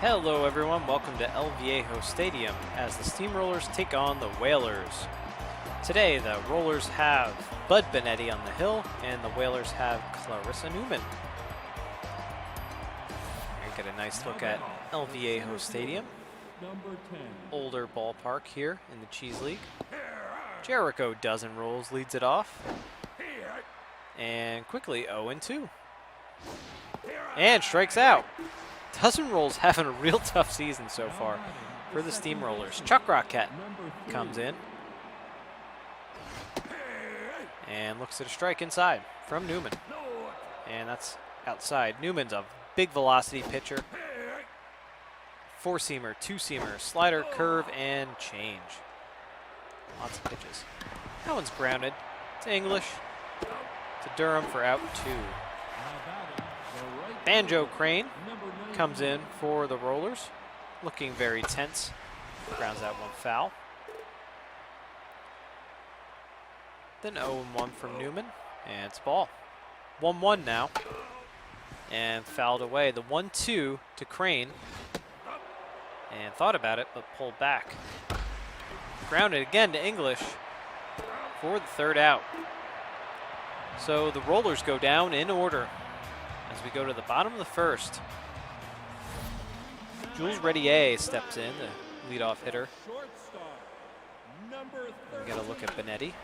Hello everyone, welcome to El Viejo Stadium as the Steamrollers take on the Whalers. Today the Rollers have Bud Benetti on the hill and the Whalers have Clarissa Newman. We get a nice look at El Viejo Stadium. Older ballpark here in the Cheese League. Jericho dozen rolls, leads it off. And quickly 0-2. And strikes out. Dozen rolls having a real tough season so far for the Steamrollers. Chuck Rocket comes in and looks at a strike inside from Newman. And that's outside. Newman's a big velocity pitcher. Four-seamer, two-seamer, slider, curve, and change. Lots of pitches. That one's grounded to English, to Durham for out 2. Banjo Crane comes in for the Rollers, looking very tense. Grounds out one foul. Then 0-1 from Newman, and it's ball. 1-1 now, and fouled away. The 1-2 to Crane, and thought about it, but pulled back. Grounded again to English for the third out. So the Rollers go down in order as we go to the bottom of the first. Jules Redier steps in, the leadoff hitter. We get a look at Benetti.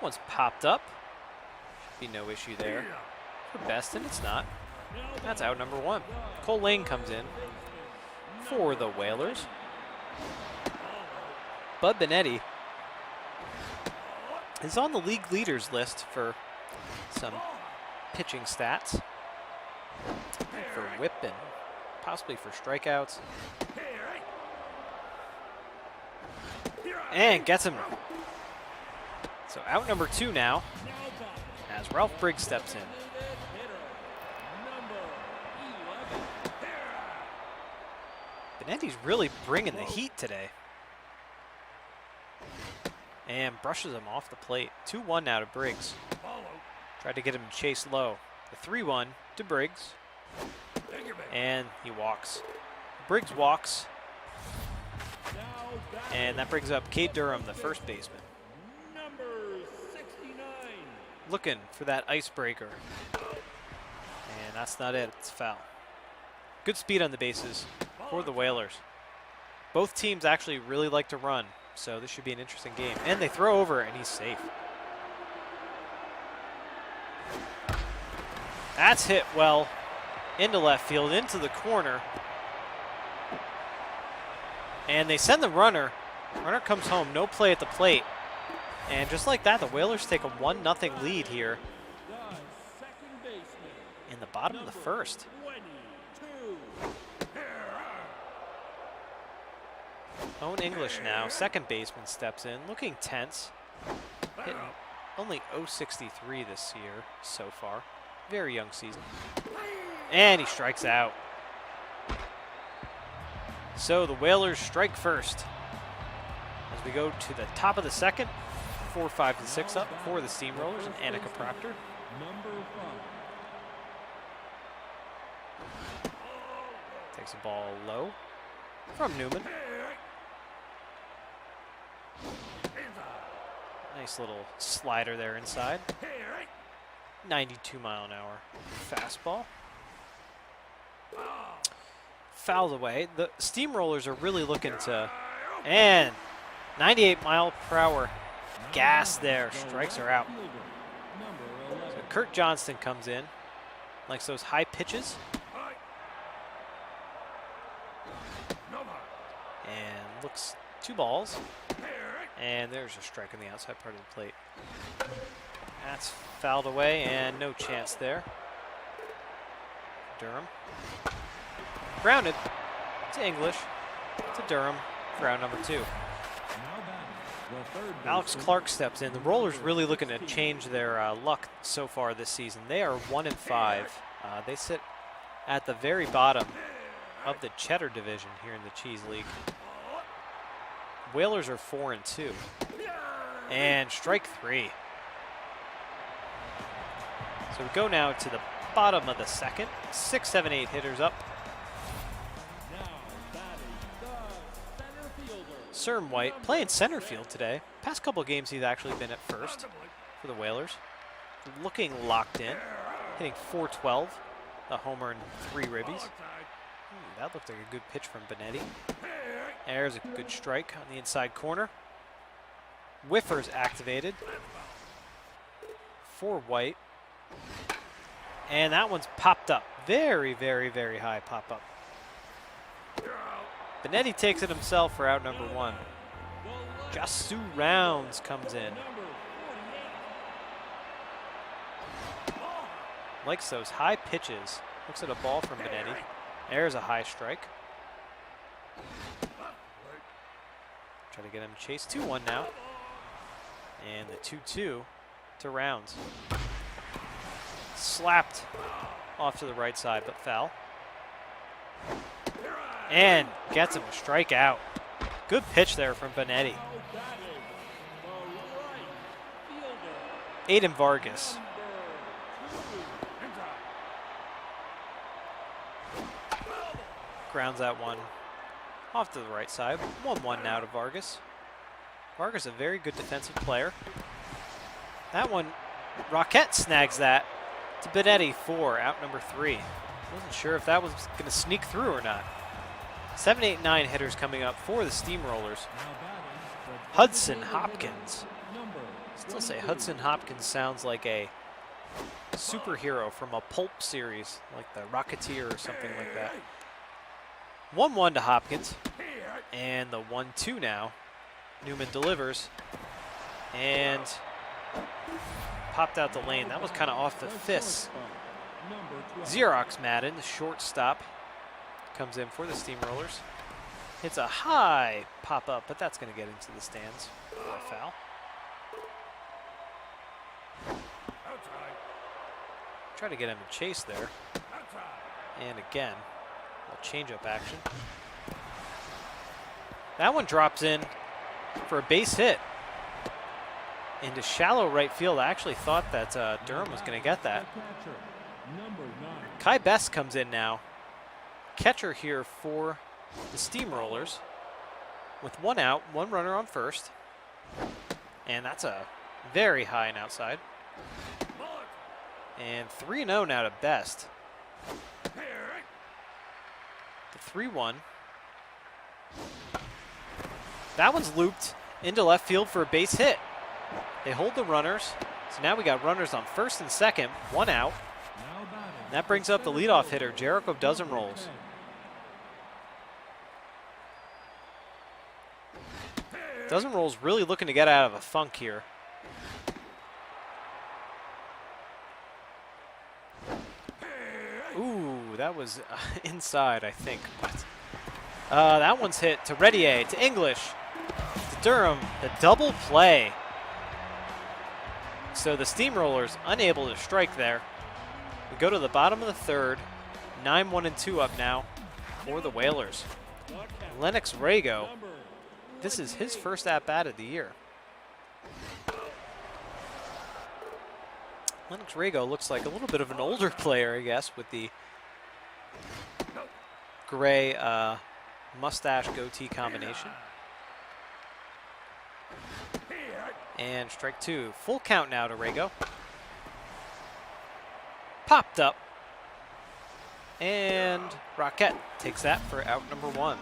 One's popped up. Should be no issue there. For Beston, it's not. That's out number 1. Cole Lane comes in for the Whalers. Bud Benetti is on the league leaders list for some pitching stats. For whip and possibly for strikeouts. And gets him. So out number 2 now as Ralph Briggs steps in. Benetti's really bringing the heat today. And brushes him off the plate. 2-1 now to Briggs. Tried to get him to chase low. The 3-1 to Briggs. And he walks. Briggs walks. And that brings up Kate Durham, the first baseman. Looking for that icebreaker. And that's not it. It's foul. Good speed on the bases for the Whalers. Both teams actually really like to run, so this should be an interesting game. And they throw over, and he's safe. That's hit well into left field, into the corner. And they send the runner. Runner comes home, no play at the plate. And just like that, the Whalers take a 1-0 lead here in the bottom of the first. Owen English now, second baseman, steps in, looking tense. Hitting only .063 this year so far. Very young season. And he strikes out. So the Whalers strike first. As we go to the top of the second, 4-5-6 up for the Steamrollers and Annika Proctor. Takes the ball low from Newman. Nice little slider there inside. 92-mile-an-hour fastball. Fouls away. The Steamrollers are really looking to, and 98-mile-per-hour gas there. Strikes are out. So Kurt Johnston comes in. Likes those high pitches. And looks 2 balls. And there's a strike on the outside part of the plate. That's fouled away and no chance there. Durham. Grounded to English to Durham for out number 2. Alex Clark steps in. The Rollers really looking to change their luck so far this season. They are 1-5. They sit at the very bottom of the Cheddar division here in the Cheese League. Whalers are 4-2. And strike 3. So we go now to the bottom of the second. 6, 7, 8 hitters up Serm White playing center field today. Past couple of games he's actually been at first for the Whalers. Looking locked in, hitting .412, a homer and 3 ribbies. That looked like a good pitch from Benetti. There's a good strike on the inside corner. Whiffers activated for White. And that one's popped up. Very, very, very high pop up. Benetti takes it himself for out number 1. Jasu Rounds comes in. Likes those high pitches. Looks at a ball from Benetti. There's a high strike. Try to get him chased 2-1 now. And the 2-2 to Rounds. Slapped off to the right side, but foul. And gets him a strikeout. Good pitch there from Benetti. Aiden Vargas. Grounds that one off to the right side. 1-1 now to Vargas. Vargas, a very good defensive player. That one, Rocket snags that to Benetti for out number 3. Wasn't sure if that was going to sneak through or not. 7, 8, 9 hitters coming up for the Steamrollers. Hudson Hopkins. Still say Hudson Hopkins sounds like a superhero from a pulp series, like the Rocketeer or something like that. 1-1 to Hopkins. And the 1-2 now. Newman delivers. And popped out the lane. That was kind of off the fists. Xerox Madden, the shortstop, comes in for the Steamrollers. Hits a high pop-up, but that's going to get into the stands for a foul. Try to get him to chase there. And again, a change-up action. That one drops in for a base hit into shallow right field. I actually thought that Durham was going to get that. Kai Best comes in now. Catcher here for the Steamrollers with 1 out, 1 runner on first. And that's a very high and outside. And 3-0 now to Best. The 3-1. That one's looped into left field for a base hit. They hold the runners. So now we got runners on first and second, 1 out. That brings up the leadoff hitter, Jericho Dozenrolls. Dozenrolls really looking to get out of a funk here. Ooh, that was inside, I think. But that one's hit to Redier, to English, to Durham, the double play. So the Steamrollers unable to strike there. We go to the bottom of the 3rd, 9-1-2 up now for the Whalers. Lennox Rago, this is his first at-bat of the year. Lennox Rago looks like a little bit of an older player, I guess, with the gray mustache goatee combination. And strike 2. Full count now to Rago. Popped up. And Rocket takes that for out number 1.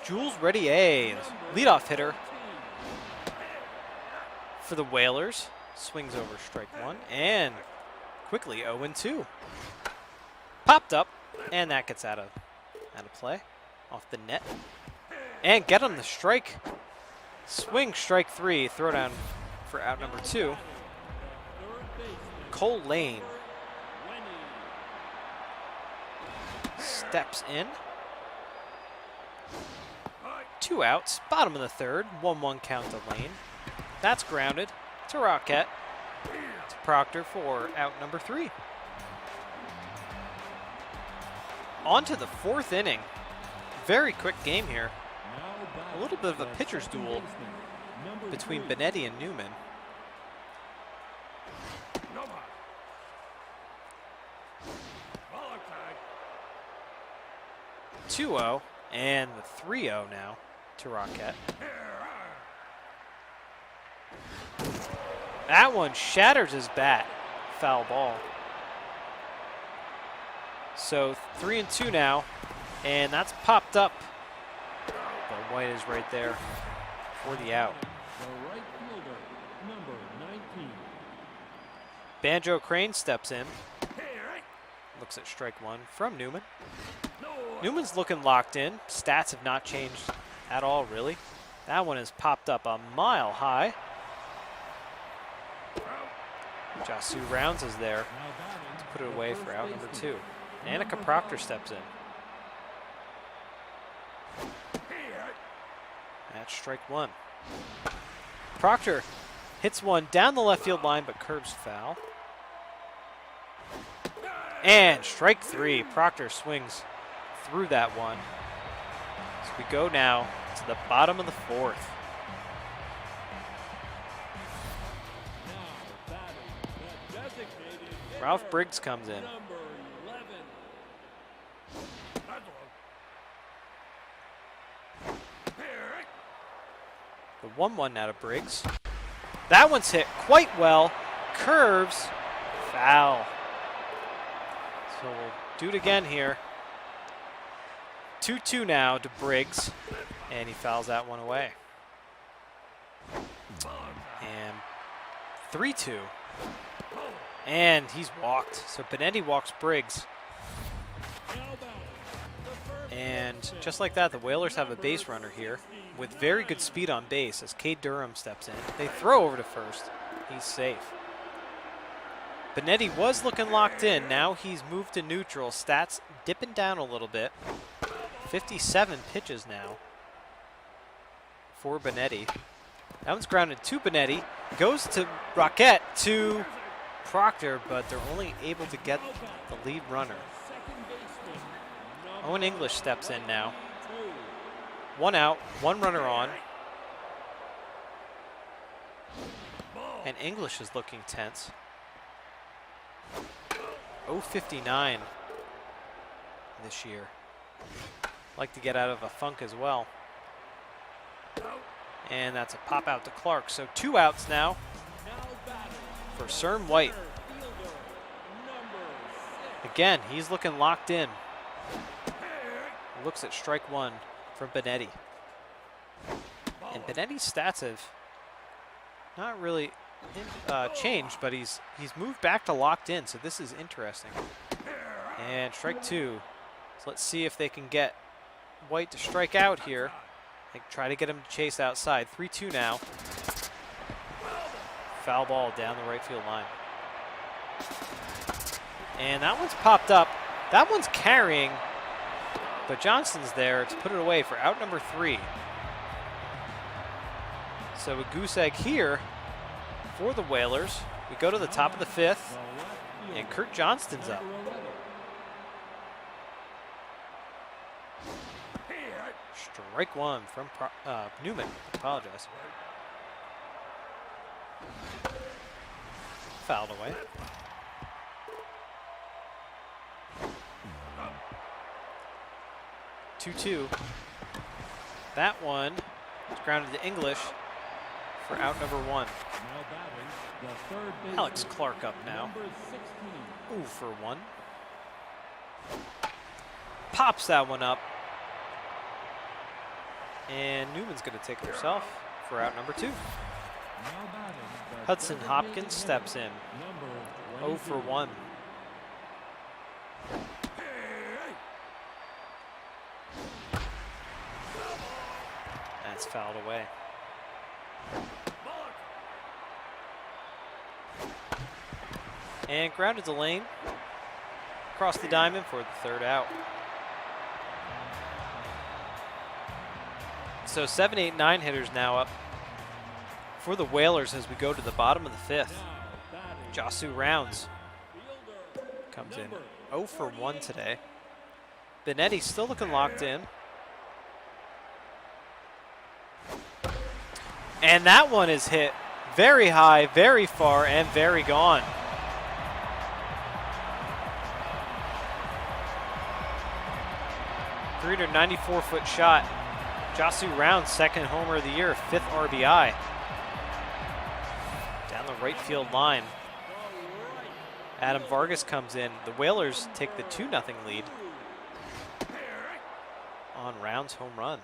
Jules Redier, leadoff hitter for the Whalers. Swings over strike 1 and quickly 0-2. Popped up, and that gets out of play, off the net. And get him the strike. Swing strike 3, throw down for out number 2. Cole Lane steps in. 2 outs, bottom of the 3rd, 1-1 count to Lane. That's grounded to Rocket, to Proctor for out number 3. On to the 4th inning. Very quick game here. A little bit of a pitcher's duel between Benetti and Newman. 2-0, And the 3-0 now to Rocket. That one shatters his bat. Foul ball. So 3-2 now, and that's popped up. But White is right there for the out. The right fielder, number 19. Banjo Crane steps in. Looks at strike one from Newman. Newman's looking locked in. Stats have not changed at all, really. That one has popped up a mile high. Jasu Rounds is there to put it away for out number 2. Annika Proctor steps in. That's strike one. Proctor hits one down the left field line, but curves foul. And strike 3. Proctor swings through that one. So we go now to the bottom of the 4th. Ralph Briggs comes in. The 1-1 now to Briggs. That one's hit quite well. Curves. Foul. So we'll do it again here. 2-2 now to Briggs. And he fouls that one away. And 3-2. And he's walked. So Benetti walks Briggs. And just like that, the Whalers have a base runner here with very good speed on base as Cade Durham steps in. They throw over to first. He's safe. Benetti was looking locked in. Now he's moved to neutral. Stats dipping down a little bit. 57 pitches now for Benetti. That one's grounded to Benetti. Goes to Rocket to Proctor, but they're only able to get the lead runner. Owen English steps in now. 1 out, 1 runner on. And English is looking tense. 0-59 this year. Like to get out of a funk as well. And that's a pop out to Clark. So 2 outs now for Cern White. Again, he's looking locked in. Looks at strike one from Benetti. And Benetti's stats have not really changed, but he's moved back to locked in, so this is interesting. And strike 2. So let's see if they can get White to strike out here. They try to get him to chase outside. 3-2 now. Foul ball down the right field line. And that one's popped up. That one's carrying, but Johnston's there to put it away for out number 3. So a goose egg here for the Whalers. We go to the top of the 5th, and Kurt Johnston's up. Strike 1 from Newman. Apologize. Fouled away. Two. That one is grounded to English for out number 1. Alex Clark up now. 0 for 1. Pops that one up. And Newman's going to take it herself for out number 2. Hudson Hopkins steps in. 0 for 1. That's fouled away. And grounded to lane. Across the diamond for the 3rd out. So 7, 8, 9 hitters now up for the Whalers as we go to the bottom of the 5th. Jasu Rounds comes in 0 for 1 today. Benetti still looking locked in. And that one is hit very high, very far, and very gone. 394-foot shot. Josu Round's second homer of the year, 5th RBI. Down the right field line. Adam Vargas comes in. The Whalers take the 2-0 lead on Round's home run.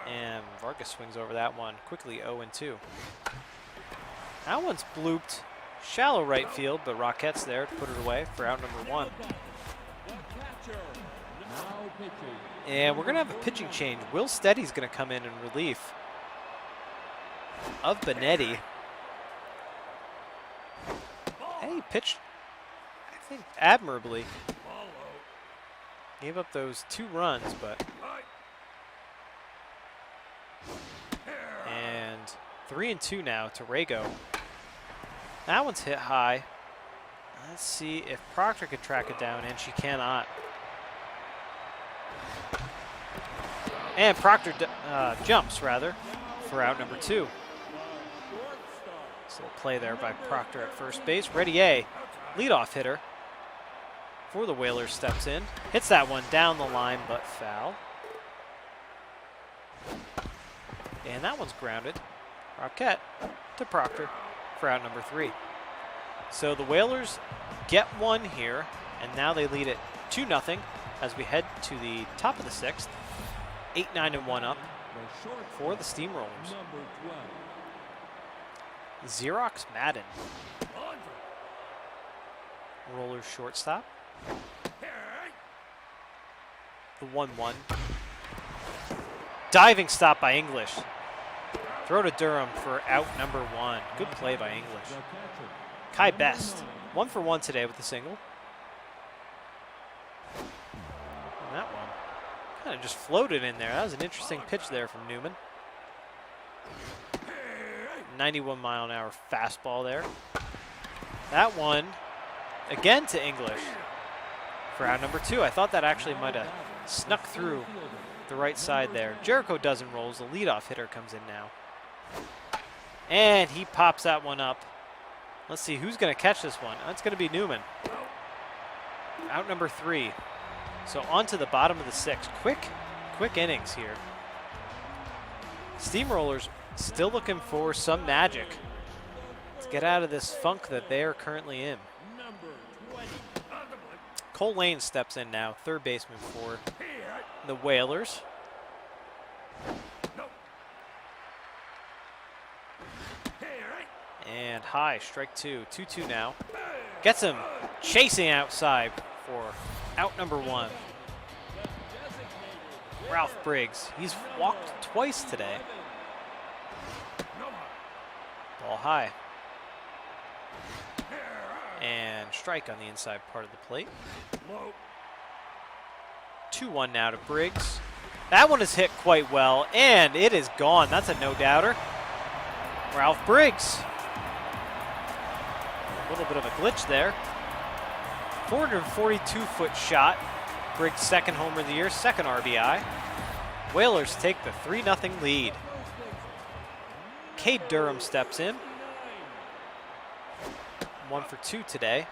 And Vargas swings over that one quickly, 0-2. That one's blooped shallow right field, but Rockette's there to put it away for out number 1. And we're going to have a pitching change. Will Steady's going to come in relief of Benetti. Hey, he pitched, I think, admirably. Gave up those 2 runs, but... And 3-2 now to Rago. That one's hit high. Let's see if Proctor could track it down, and she cannot. And Proctor jumps, rather, for out number 2. So a play there by Proctor at first base. Ready A, leadoff hitter for the Whalers, steps in. Hits that one down the line, but foul. And that one's grounded. Rockette to Proctor for out number 3. So the Whalers get 1 here, and now they lead it 2-0 as we head to the top of the 6th. 8-9-1 up for the Steamrollers. Xerox Madden. Rollers shortstop. The 1-1. Diving stop by English. Throw to Durham for out number 1. Good play by English. Kai Best, 1 for 1 today with the single. And that one kind of just floated in there. That was an interesting pitch there from Newman. 91-mile-an-hour fastball there. That one, again to English for out number 2. I thought that actually might have snuck through the right side there. Jericho doesn't rolls. The leadoff hitter comes in now. And he pops that one up. Let's see who's going to catch this one. That's going to be Newman. Out number 3. So on to the bottom of the 6th. Quick innings here. Steamrollers still looking for some magic to get out of this funk that they are currently in. Cole Lane steps in now, third baseman for the Whalers. And high, strike 2. 2-2 now. Gets him chasing outside for out number 1. Ralph Briggs. He's walked twice today. Ball high. And strike on the inside part of the plate. 2-1 now to Briggs. That one is hit quite well, and it is gone. That's a no-doubter. Ralph Briggs. A little bit of a glitch there. 442-foot shot. Briggs' second homer of the year, second RBI. Whalers take the 3-0 lead. Cade Durham steps in. 1 for 2 today.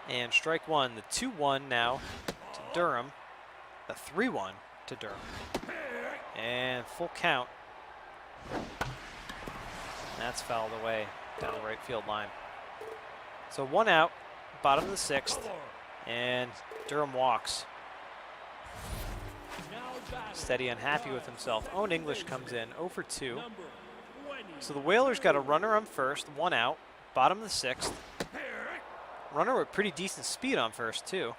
And strike 1, the 2-1 now to Durham. The 3-1 to Durham. And full count. That's fouled away down the right field line. So 1 out, bottom of the 6th, and Durham walks. Steady unhappy with himself. Owen English comes in, 0 for 2. So the Whalers got a runner on first, 1 out, bottom of the 6th. Runner with pretty decent speed on first, too.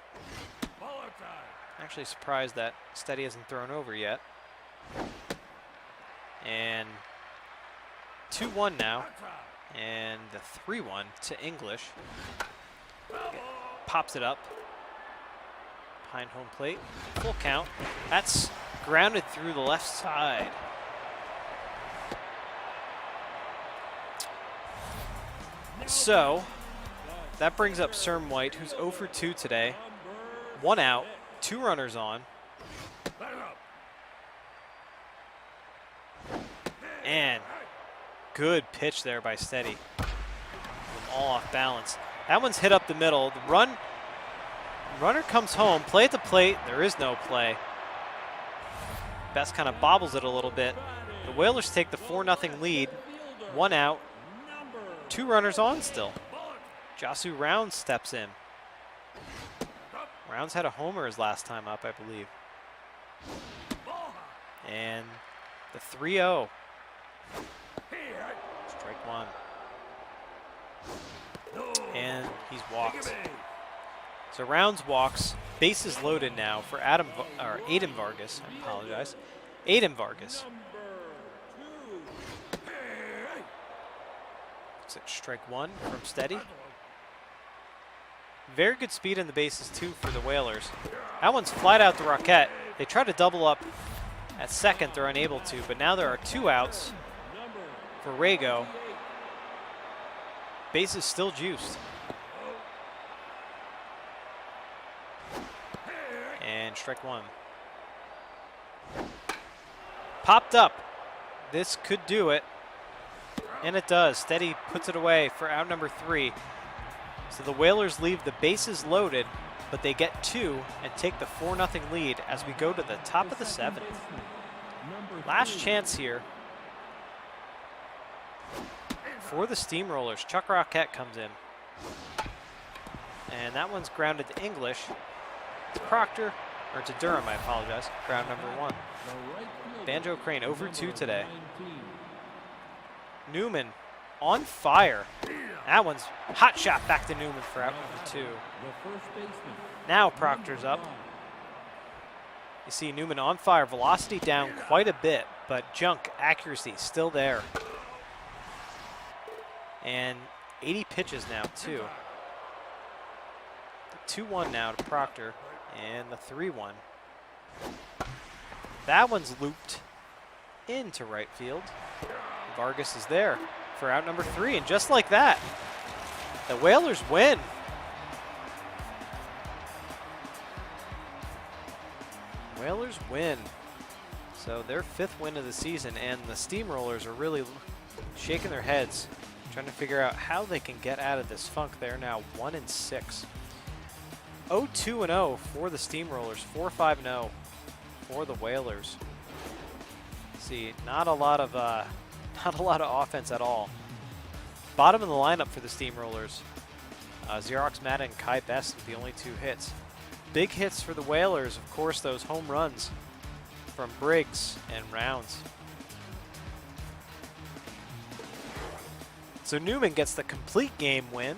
Actually surprised that Steady hasn't thrown over yet. And 2-1 now. And the 3-1 to English. Pops it up. Behind home plate. Full count. That's grounded through the left side. So that brings up Serm White, who's 0 for 2 today. 1 out, 2 runners on. And good pitch there by Steady. all off balance. That one's hit up the middle. The runner comes home. Play at the plate. There is no play. Best kind of bobbles it a little bit. The Whalers take the 4-0 lead. 1 out. 2 runners on still. Josu Rounds steps in. Rounds had a homer his last time up, I believe. And the 3-0. Strike 1. And he's walked. So Rounds walks. Bases loaded now for Aiden Vargas. I apologize. Aiden Vargas. Looks at strike 1 from Steady. Very good speed in the bases too for the Whalers. That one's flat out the Rocket. They try to double up at second. They're unable to, but now there are 2 outs for Rago. Bases still juiced. And strike 1. Popped up. This could do it. And it does. Steady puts it away for out number 3. So the Whalers leave the bases loaded, but they get 2 and take the 4-0 lead as we go to the top of the 7th. Last chance here for the Steamrollers. Chuck Rocket comes in. And that one's grounded to English. To Proctor, or to Durham, I apologize. Ground number 1. Banjo Crane over 2 today. Newman on fire. That one's hot shot back to Newman for out number 2. Now Proctor's up. You see Newman on fire. Velocity down quite a bit, but junk accuracy still there. And 80 pitches now too. The 2-1 now to Proctor. And the 3-1. That one's looped into right field. Vargas is there for out number 3. And just like that, the Whalers win. Whalers win. So their 5th win of the season. And the Steamrollers are really shaking their heads, trying to figure out how they can get out of this funk. They're now 1-6. 0-2-0 for the Steamrollers, 4-5-0 for the Whalers. See, not a lot of offense at all. Bottom of the lineup for the Steamrollers, Xerox Madden and Kai Best with the only 2 hits. Big hits for the Whalers, of course, those home runs from Briggs and Rounds. So Newman gets the complete game win.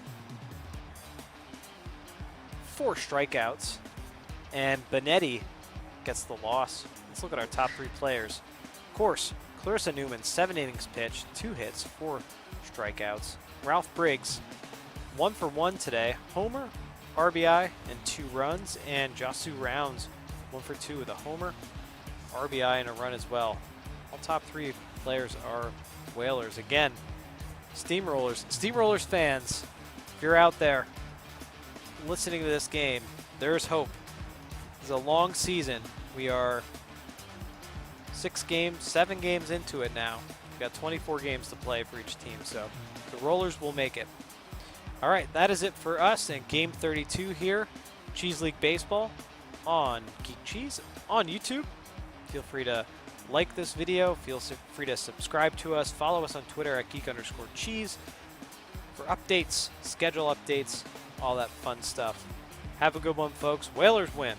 4 strikeouts, and Benetti gets the loss. Let's look at our top 3 players. Of course, Clarissa Newman, 7 innings pitched, 2 hits, 4 strikeouts. Ralph Briggs, 1 for 1 today. Homer, RBI, and 2 runs. And Josu Rounds, 1 for 2 with a homer, RBI, and a run as well. All top 3 players are Whalers. Again, Steamrollers fans, if you're out there listening to this game, there's hope. It's a long season. We are 7 games into it now. We've got 24 games to play for each team, so the Rollers will make it. All right, that is it for us in Game 32 here, Cheese League Baseball on Geek Cheese on YouTube. Feel free to like this video. Feel free to subscribe to us. Follow us on Twitter at geek_cheese for updates, schedule updates, all that fun stuff. Have a good one, folks. Whalers win.